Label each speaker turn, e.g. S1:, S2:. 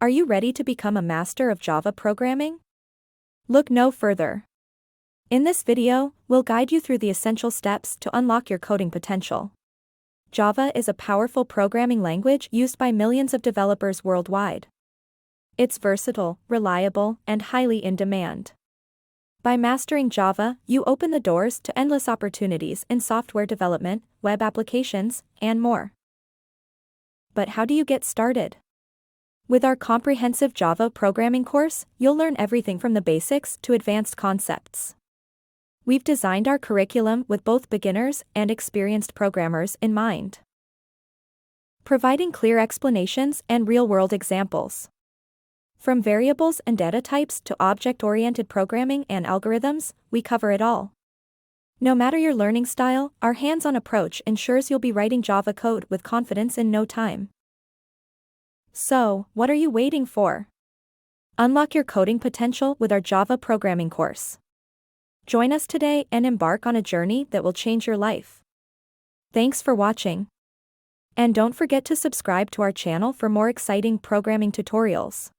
S1: Are you ready to become a master of Java programming? Look no further. In this video, we'll guide you through the essential steps to unlock your coding potential. Java is a powerful programming language used by millions of developers worldwide. It's versatile, reliable, and highly in demand. By mastering Java, you open the doors to endless opportunities in software development, web applications, and more. But how do you get started? With our comprehensive Java programming course, you'll learn everything from the basics to advanced concepts. We've designed our curriculum with both beginners and experienced programmers in mind, providing clear explanations and real-world examples. From variables and data types to object-oriented programming and algorithms, we cover it all. No matter your learning style, our hands-on approach ensures you'll be writing Java code with confidence in no time. So, what are you waiting for? Unlock your coding potential with our Java programming course. Join us today and embark on a journey that will change your life. Thanks for watching. And don't forget to subscribe to our channel for more exciting programming tutorials.